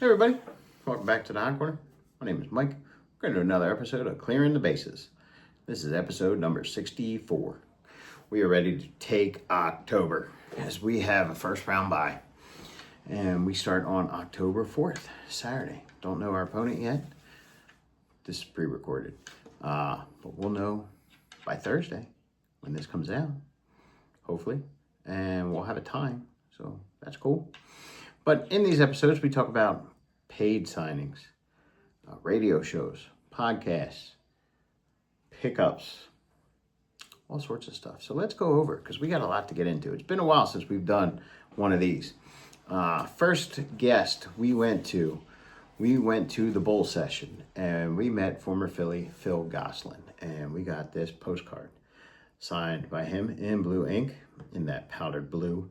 Hey everybody, welcome back to the Hot Corner. My name is Mike. We're going to do another episode of Clearing the Bases. This is episode number 64. We are ready to take October as we have a first round bye. And we start on October 4th, Saturday. Don't know our opponent yet. This is pre-recorded. But we'll know by Thursday when this comes out, hopefully. And we'll have a time, so that's cool. But in these episodes, we talk about paid signings, radio shows, podcasts, pickups, all sorts of stuff. So let's go over it because we got a lot to get into. It's been a while since we've done one of these. First guest we went to the Bull Session and we met former Philly Phil Gosselin, and we got this postcard signed by him in blue ink, in that powdered blue.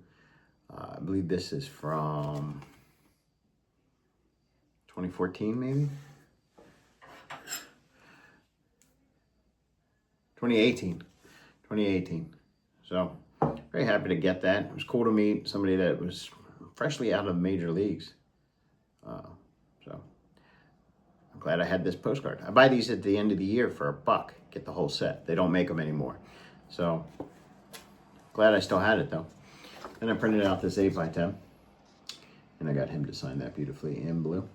I believe this is from 2014, maybe? 2018. So, very happy to get that. It was cool to meet somebody that was freshly out of major leagues. So, I'm glad I had this postcard. I buy these at the end of the year for $1. Get the whole set. They don't make them anymore. So, glad I still had it, though. Then I printed out this 8x10, and I got him to sign that beautifully in blue.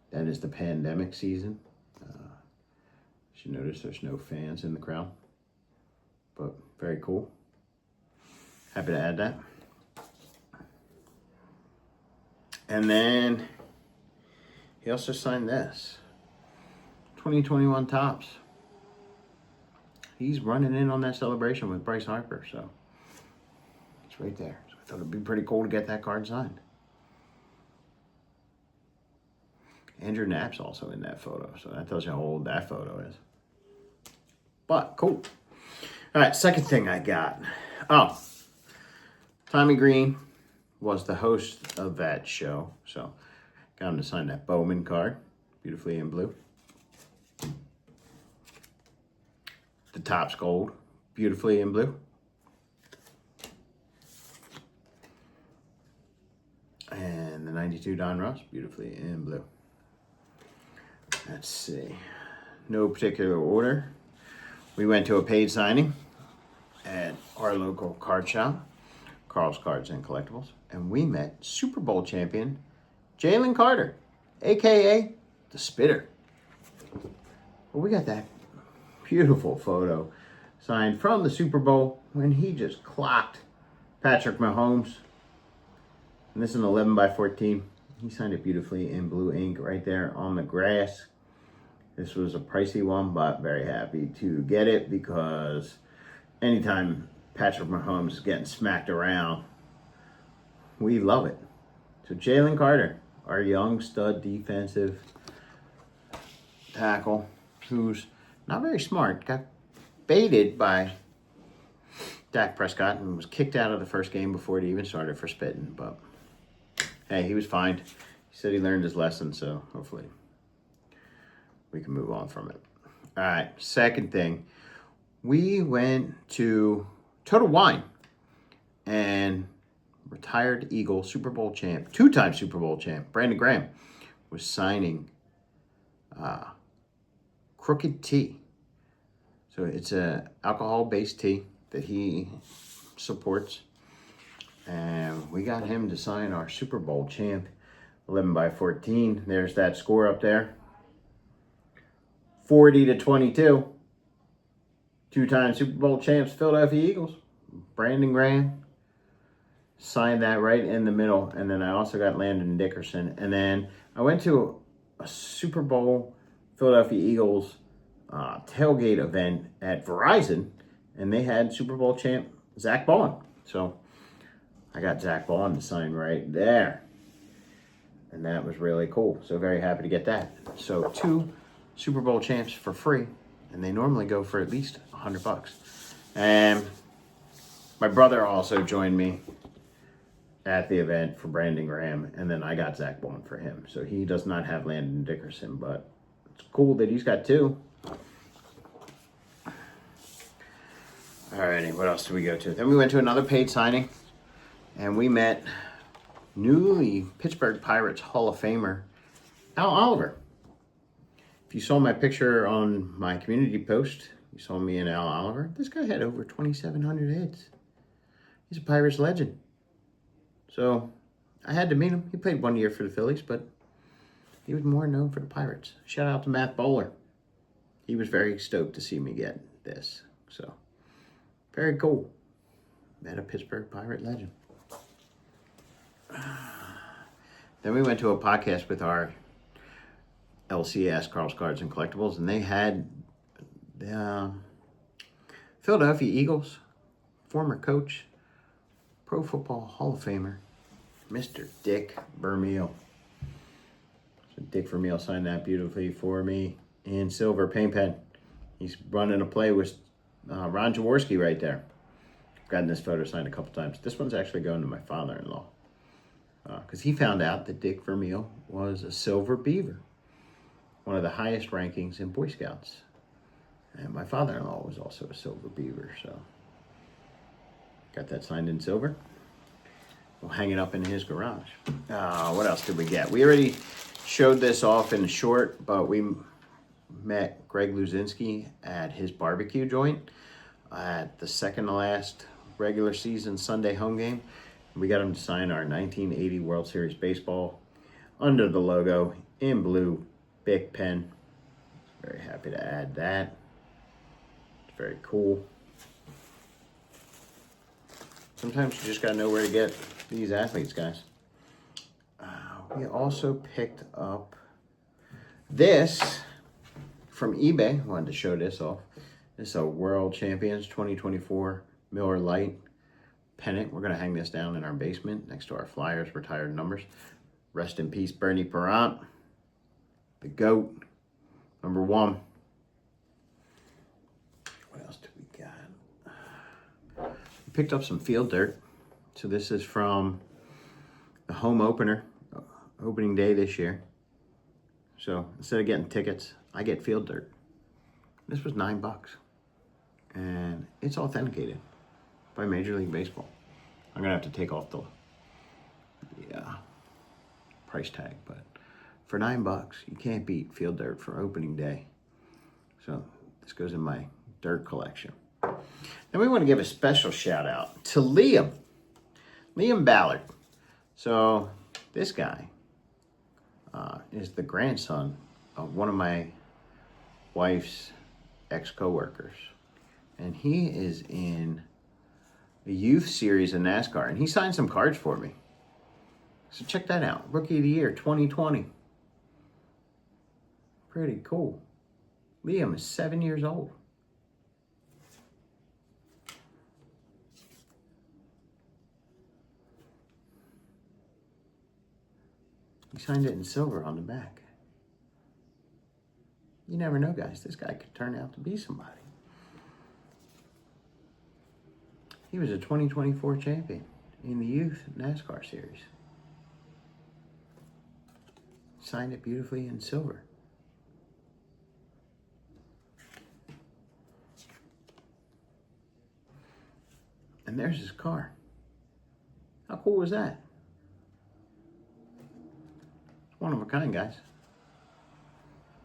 That is the pandemic season. You should notice there's no fans in the crowd, but very cool. Happy to add that. And then he also signed this, 2021 Topps. He's running in on that celebration with Bryce Harper, so it's right there. So I thought it'd be pretty cool to get that card signed. Andrew Knapp's also in that photo, so that tells you how old that photo is. But cool. All right, second thing I got. Oh, Tommy Green was the host of that show, so got him to sign that Bowman card, beautifully in blue. The Topps Gold, beautifully in blue. And the 92 Don Ross, beautifully in blue. Let's see. No particular order. We went to a paid signing at our local card shop, Carl's Cards and Collectibles, and we met Super Bowl champion Jalen Carter, a.k.a. the Spitter. Well, we got that beautiful photo signed from the Super Bowl when he just clocked Patrick Mahomes. And this is an 11x14. He signed it beautifully in blue ink right there on the grass. This was a pricey one, but very happy to get it because anytime Patrick Mahomes is getting smacked around, we love it. So Jalen Carter, our young stud defensive tackle, who's not very smart, got baited by Dak Prescott and was kicked out of the first game before it even started for spitting, but hey, he was fined. He said he learned his lesson, so hopefully we can move on from it. All right, second thing. We went to Total Wine, and retired Eagle, Super Bowl champ, two-time Super Bowl champ, Brandon Graham, was signing Crooked Tea. So it's a alcohol-based tea that he supports. And we got him to sign our Super Bowl champ, 11x14. There's that score up there. 40-22. Two-time Super Bowl champs, Philadelphia Eagles. Brandon Graham signed that right in the middle. And then I also got Landon Dickerson. And then I went to a Super Bowl Philadelphia Eagles tailgate event at Verizon. And they had Super Bowl champ Zach Baun. So I got Zach Baun to sign right there. And that was really cool. So very happy to get that. So 2 Super Bowl champs for free. And they normally go for at least $100. And my brother also joined me at the event for Brandon Graham. And then I got Zach Baun for him. So he does not have Landon Dickerson. But it's cool that he's got 2. Alrighty, what else did we go to? Then we went to another paid signing. And we met newly Pittsburgh Pirates Hall of Famer, Al Oliver. If you saw my picture on my community post, you saw me and Al Oliver. This guy had over 2,700 hits. He's a Pirates legend. So I had to meet him. He played 1 year for the Phillies, but he was more known for the Pirates. Shout out to Matt Bowler. He was very stoked to see me get this. So, very cool. Met a Pittsburgh Pirate legend. Then we went to a podcast with our LCS, Carl's Cards and Collectibles, and they had the Philadelphia Eagles former coach, Pro Football Hall of Famer, Mr. Dick Vermeil. So Dick Vermeil signed that beautifully for me in silver paint pen. He's running a play with Ron Jaworski right there. I've gotten this photo signed a couple times. This one's actually going to my father-in-law because he found out that Dick Vermeil was a Silver Beaver, one of the highest rankings in Boy Scouts. And my father-in-law was also a Silver Beaver, so got that signed in silver. We'll hang it up in his garage. What else did we get? We already showed this off in short, but we met Greg Luzinski at his barbecue joint at the second to last regular season Sunday home game. We got him to sign our 1980 World Series baseball under the logo in blue Bic pen. Very happy to add that. It's very cool. Sometimes you just gotta know where to get these athletes, guys. We also picked up this from eBay. Wanted to show this off. This is a World Champions 2024 Miller Lite pennant. We're gonna hang this down in our basement next to our Flyers retired numbers. Rest in peace, Bernie Parent, the GOAT, number 1. What else do we got? We picked up some field dirt. So this is from the home opener, opening day this year. So instead of getting tickets, I get field dirt. This was $9. And it's authenticated by Major League Baseball. I'm gonna have to take off the price tag, but for $9, you can't beat field dirt for opening day. So this goes in my dirt collection. Then we want to give a special shout out to Liam Ballard. So this guy is the grandson of one of my wife's ex-coworkers. And he is in the youth series in NASCAR. And he signed some cards for me. So check that out. Rookie of the Year 2020. Pretty cool. Liam is 7 years old. He signed it in silver on the back. You never know, guys. This guy could turn out to be somebody. He was a 2024 champion in the youth NASCAR series. Signed it beautifully in silver. And there's his car. How cool was that? It's one of a kind, guys.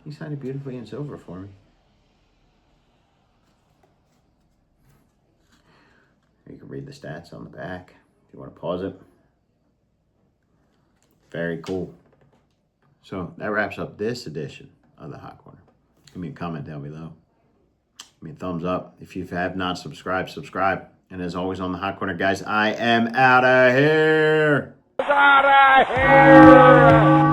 He signed it beautifully in silver for me. You can read the stats on the back if you want to pause it. Very cool. So that wraps up this edition of the Hot Corner. Give me a comment down below. Give me a thumbs up. If you have not subscribed, subscribe. And as always on the Hot Corner, guys, I am out of here. Out of here.